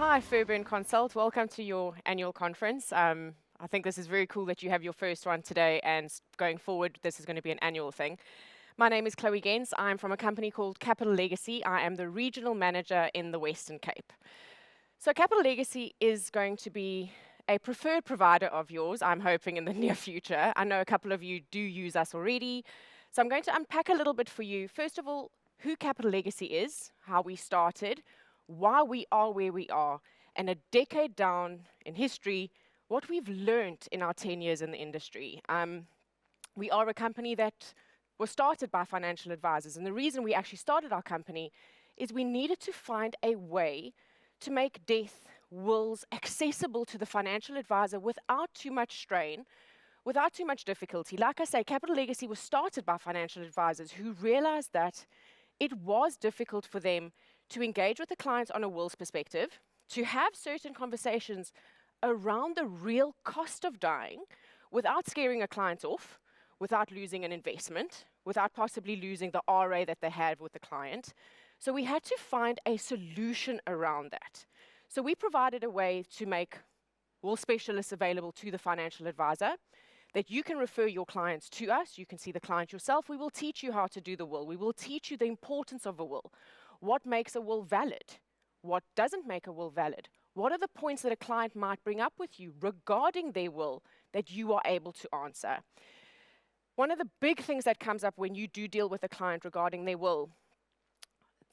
Hi, Fairbairn Consult. Welcome to your annual conference. I think this is very cool that you have your first one today, and going forward, this is going to be an annual thing. My name is Cloe Gentz. I'm from a company called Capital Legacy. I am the regional manager in the Western Cape. So Capital Legacy is going to be a preferred provider of yours, I'm hoping, in the near future. I know a couple of you do use us already. So I'm going to unpack a little bit for you. First of all, who Capital Legacy is, how we started, why we are where we are, and a decade down in history, what we've learned in our 10 years in the industry. We are a company that was started by financial advisors, and the reason we actually started our company is we needed to find a way to make death wills accessible to the financial advisor without too much strain, without too much difficulty. Like I say, Capital Legacy was started by financial advisors who realized that it was difficult for them to engage with the clients on a wills perspective, to have certain conversations around the real cost of dying without scaring a client off, without losing an investment, without possibly losing the RA that they have with the client. So we had to find a solution around that. So we provided a way to make will specialists available to the financial advisor, that you can refer your clients to us. You can see the client yourself. We will teach you how to do the will. We will teach you the importance of a will. What makes a will valid? What doesn't make a will valid? What are the points that a client might bring up with you regarding their will that you are able to answer? One of the big things that comes up when you do deal with a client regarding their will,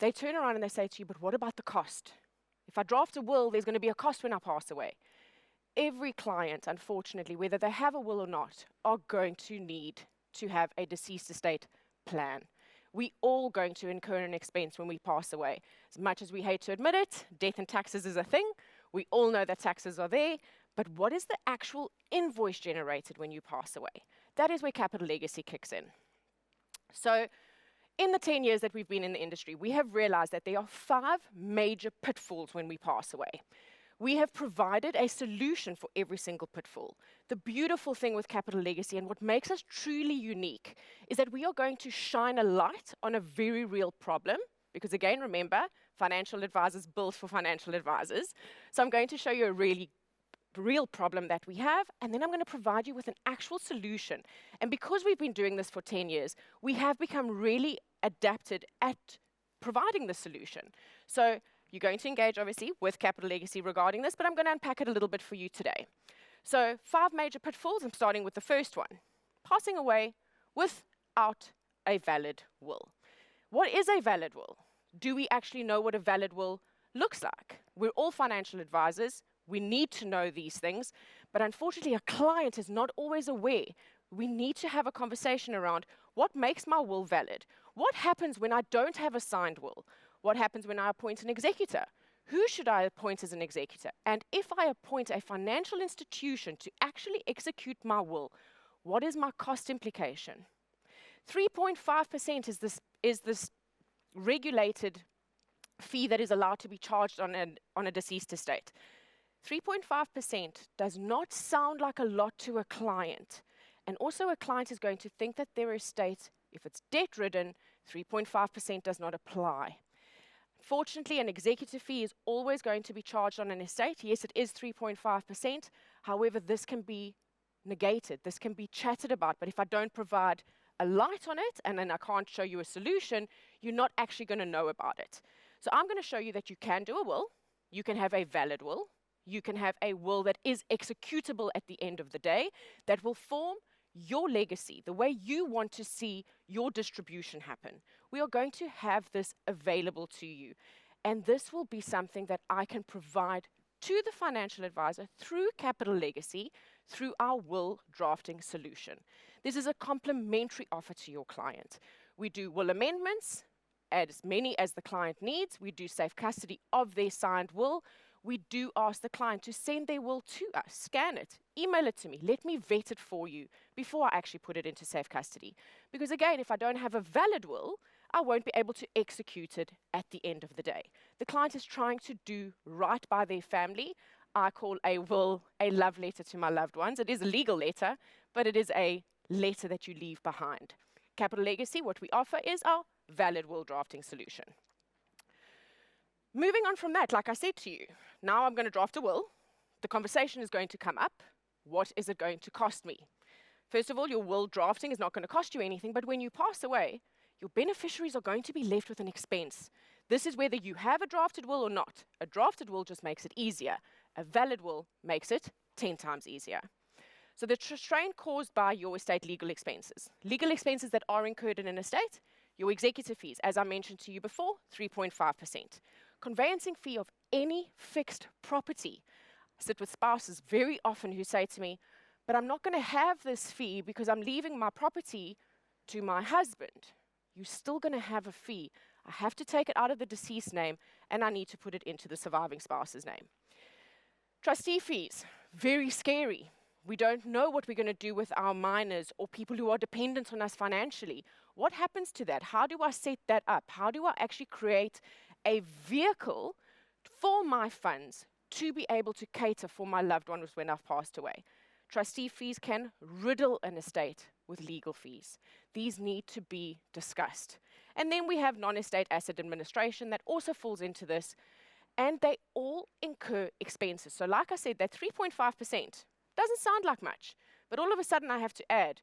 they turn around and they say to you, but what about the cost? If I draft a will, there's going to be a cost when I pass away. Every client, unfortunately, whether they have a will or not, are going to need to have a deceased estate plan. We all going to incur an expense when we pass away. As much as we hate to admit it, death and taxes is a thing. We all know that taxes are there, but what is the actual invoice generated when you pass away? That is where Capital Legacy kicks in. So in the 10 years that we've been in the industry, we have realized that there are 5 major pitfalls when we pass away. We have provided a solution for every single pitfall. The beautiful thing with Capital Legacy and what makes us truly unique is that we are going to shine a light on a very real problem, because again, remember, financial advisors built for financial advisors. So I'm going to show you a really real problem that we have, and then I'm going to provide you with an actual solution. And because we've been doing this for 10 years, we have become really adapted at providing the solution. So you're going to engage, obviously, with Capital Legacy regarding this, but I'm going to unpack it a little bit for you today. So 5 major pitfalls. I'm starting with the first one. Passing away without a valid will. What is a valid will? Do we actually know what a valid will looks like? We're all financial advisors. We need to know these things, but unfortunately, a client is not always aware. We need to have a conversation around what makes my will valid? What happens when I don't have a signed will? What happens when I appoint an executor? Who should I appoint as an executor? And if I appoint a financial institution to actually execute my will, what is my cost implication? 3.5% is this regulated fee that is allowed to be charged on a deceased estate. 3.5% does not sound like a lot to a client. And also a client is going to think that their estate, if it's debt-ridden, 3.5% does not apply. Fortunately, an executive fee is always going to be charged on an estate. Yes, it is 3.5%. However, this can be negated. This can be chatted about. But if I don't provide a light on it, and then I can't show you a solution, you're not actually going to know about it. So I'm going to show you that you can do a will. You can have a valid will. You can have a will that is executable at the end of the day, that will form your legacy, the way you want to see your distribution happen. We are going to have this available to you. And this will be something that I can provide to the financial advisor through Capital Legacy, through our will drafting solution. This is a complimentary offer to your client. We do will amendments, as many as the client needs. We do safe custody of their signed will. We do ask the client to send their will to us, scan it, email it to me, let me vet it for you before I actually put it into safe custody. Because again, if I don't have a valid will, I won't be able to execute it at the end of the day. The client is trying to do right by their family. I call a will a love letter to my loved ones. It is a legal letter, but it is a letter that you leave behind. Capital Legacy, what we offer is our valid will drafting solution. Moving on from that, like I said to you, now I'm going to draft a will. The conversation is going to come up. What is it going to cost me? First of all, your will drafting is not going to cost you anything, but when you pass away, your beneficiaries are going to be left with an expense. This is whether you have a drafted will or not. A drafted will just makes it easier. A valid will makes it 10 times easier. So the strain caused by your estate legal expenses that are incurred in an estate, your executive fees, as I mentioned to you before, 3.5%. Conveyancing fee of any fixed property. I sit with spouses very often who say to me, but I'm not going to have this fee because I'm leaving my property to my husband. You're still going to have a fee. I have to take it out of the deceased name and I need to put it into the surviving spouse's name. Trustee fees, very scary. We don't know what we're going to do with our minors or people who are dependent on us financially. What happens to that? How do I set that up? How do I actually create a vehicle for my funds to be able to cater for my loved ones when I've passed away? Trustee fees can riddle an estate with legal fees. These need to be discussed. And then we have non-estate asset administration that also falls into this, and they all incur expenses. So like I said, that 3.5% doesn't sound like much, but all of a sudden I have to add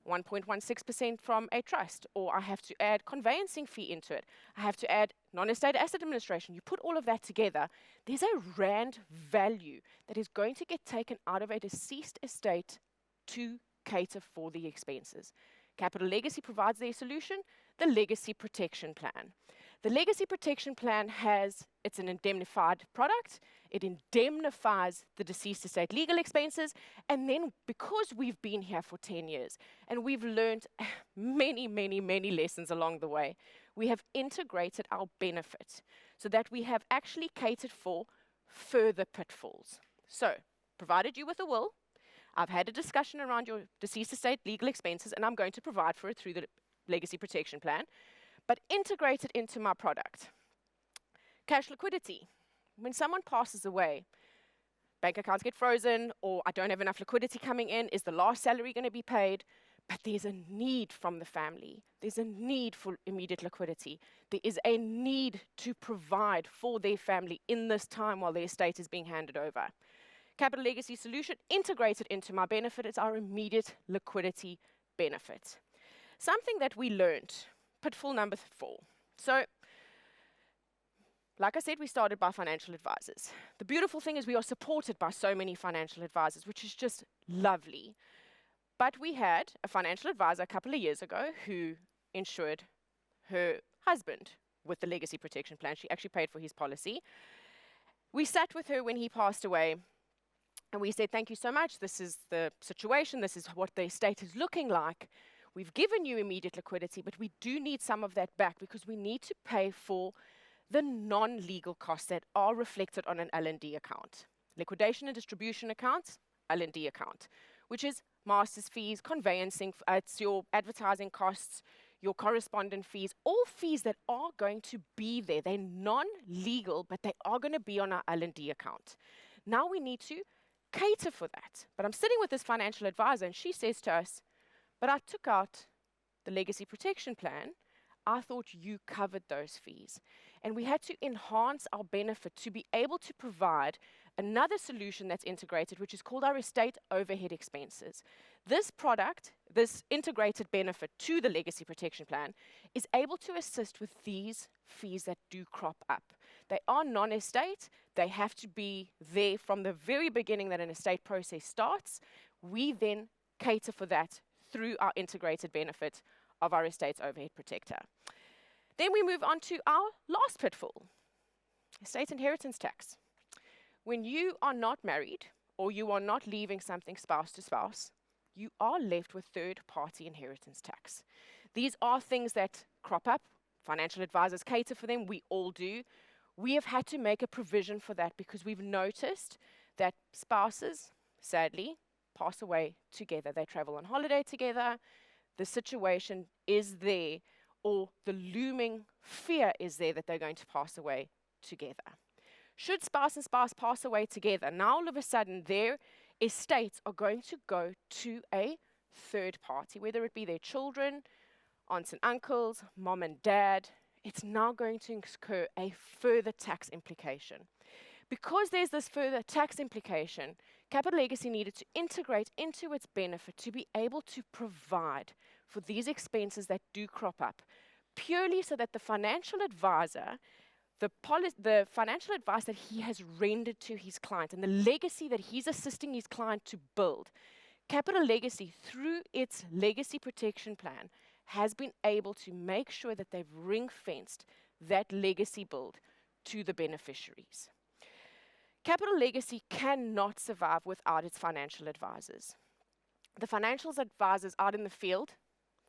1.16% from a trust, or I have to add conveyancing fee into it. I have to add non-estate asset administration. You put all of that together, there's a rand value that is going to get taken out of a deceased estate to cater for the expenses. Capital Legacy provides their solution, the Legacy Protection Plan. The Legacy Protection Plan it's an indemnified product. It indemnifies the deceased estate legal expenses. And then because we've been here for 10 years and we've learned many, many, many lessons along the way, we have integrated our benefit so that we have actually catered for further pitfalls. So, provided you with a will, I've had a discussion around your deceased estate legal expenses, and I'm going to provide for it through the Legacy Protection Plan, but integrate it into my product. Cash liquidity. When someone passes away, bank accounts get frozen, or I don't have enough liquidity coming in, is the last salary going to be paid? But there's a need from the family. There's a need for immediate liquidity. There is a need to provide for their family in this time while their estate is being handed over. Capital Legacy Solution integrated into my benefit is our immediate liquidity benefit. Something that we learned, pitfall number 4. So, like I said, we started by financial advisors. The beautiful thing is we are supported by so many financial advisors, which is just lovely. But we had a financial advisor a couple of years ago who insured her husband with the Legacy Protection Plan. She actually paid for his policy. We sat with her when he passed away, and we said, thank you so much. This is the situation. This is what the estate is looking like. We've given you immediate liquidity, but we do need some of that back because we need to pay for the non-legal costs that are reflected on an L&D account. Liquidation and distribution accounts, L&D account, which is master's fees, conveyancing, it's your advertising costs, your correspondent fees, all fees that are going to be there. They're non-legal, but they are going to be on our L&D account. Now we need to cater for that. But I'm sitting with this financial advisor, and she says to us, but I took out the Legacy Protection Plan. I thought you covered those fees. And we had to enhance our benefit to be able to provide another solution that's integrated, which is called our estate overhead expenses. This product, this integrated benefit to the Legacy Protection Plan, is able to assist with these fees that do crop up. They are non-estate. They have to be there from the very beginning that an estate process starts. We then cater for that through our integrated benefit of our estate's overhead protector. Then we move on to our last pitfall, estate inheritance tax. When you are not married or you are not leaving something spouse to spouse, you are left with third-party inheritance tax. These are things that crop up. Financial advisors cater for them. We all do. We have had to make a provision for that because we've noticed that spouses, sadly, pass away together. They travel on holiday together. The situation is there, or the looming fear is there that they're going to pass away together. Should spouse and spouse pass away together, now all of a sudden their estates are going to go to a third party, whether it be their children, aunts and uncles, mom and dad. it's now going to incur a further tax implication. Because there's this further tax implication, Capital Legacy needed to integrate into its benefit to be able to provide for these expenses that do crop up, purely so that the financial advisor, the financial advice that he has rendered to his client and the legacy that he's assisting his client to build, Capital Legacy, through its legacy protection plan, has been able to make sure that they've ring-fenced that legacy build to the beneficiaries. Capital Legacy cannot survive without its financial advisors. The financial advisors out in the field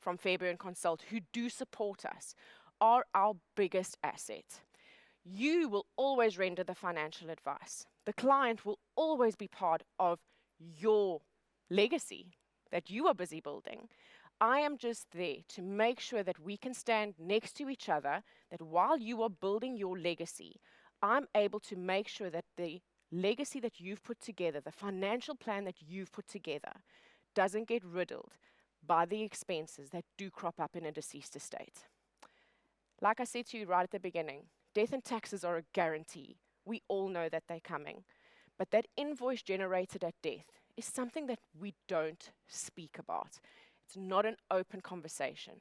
from Fairbairn Consult who do support us are our biggest asset. You will always render the financial advice. The client will always be part of your legacy that you are busy building. I am just there to make sure that we can stand next to each other, that while you are building your legacy, I'm able to make sure that the legacy that you've put together, the financial plan that you've put together, doesn't get riddled by the expenses that do crop up in a deceased estate. Like I said to you right at the beginning, death and taxes are a guarantee. We all know that they're coming. But that invoice generated at death is something that we don't speak about. It's not an open conversation.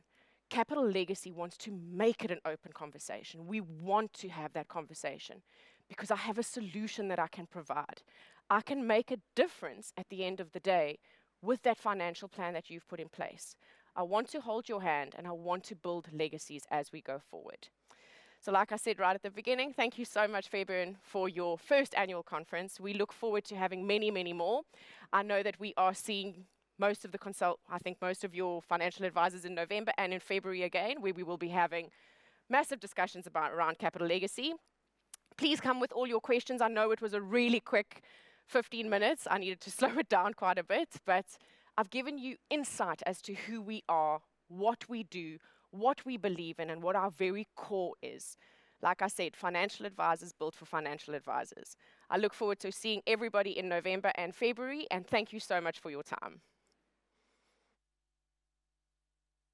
Capital Legacy wants to make it an open conversation. We want to have that conversation because I have a solution that I can provide. I can make a difference at the end of the day with that financial plan that you've put in place. I want to hold your hand and I want to build legacies as we go forward. So like I said right at the beginning, thank you so much, Fairbairn, for your first annual conference. We look forward to having many, many more. I know that we are seeing most of your financial advisors in November and in February again, where we will be having massive discussions around Capital Legacy. Please come with all your questions. I know it was a really quick 15 minutes. I needed to slow it down quite a bit, but I've given you insight as to who we are, what we do, what we believe in, and what our very core is. Like I said, financial advisors built for financial advisors. I look forward to seeing everybody in November and February, and thank you so much for your time.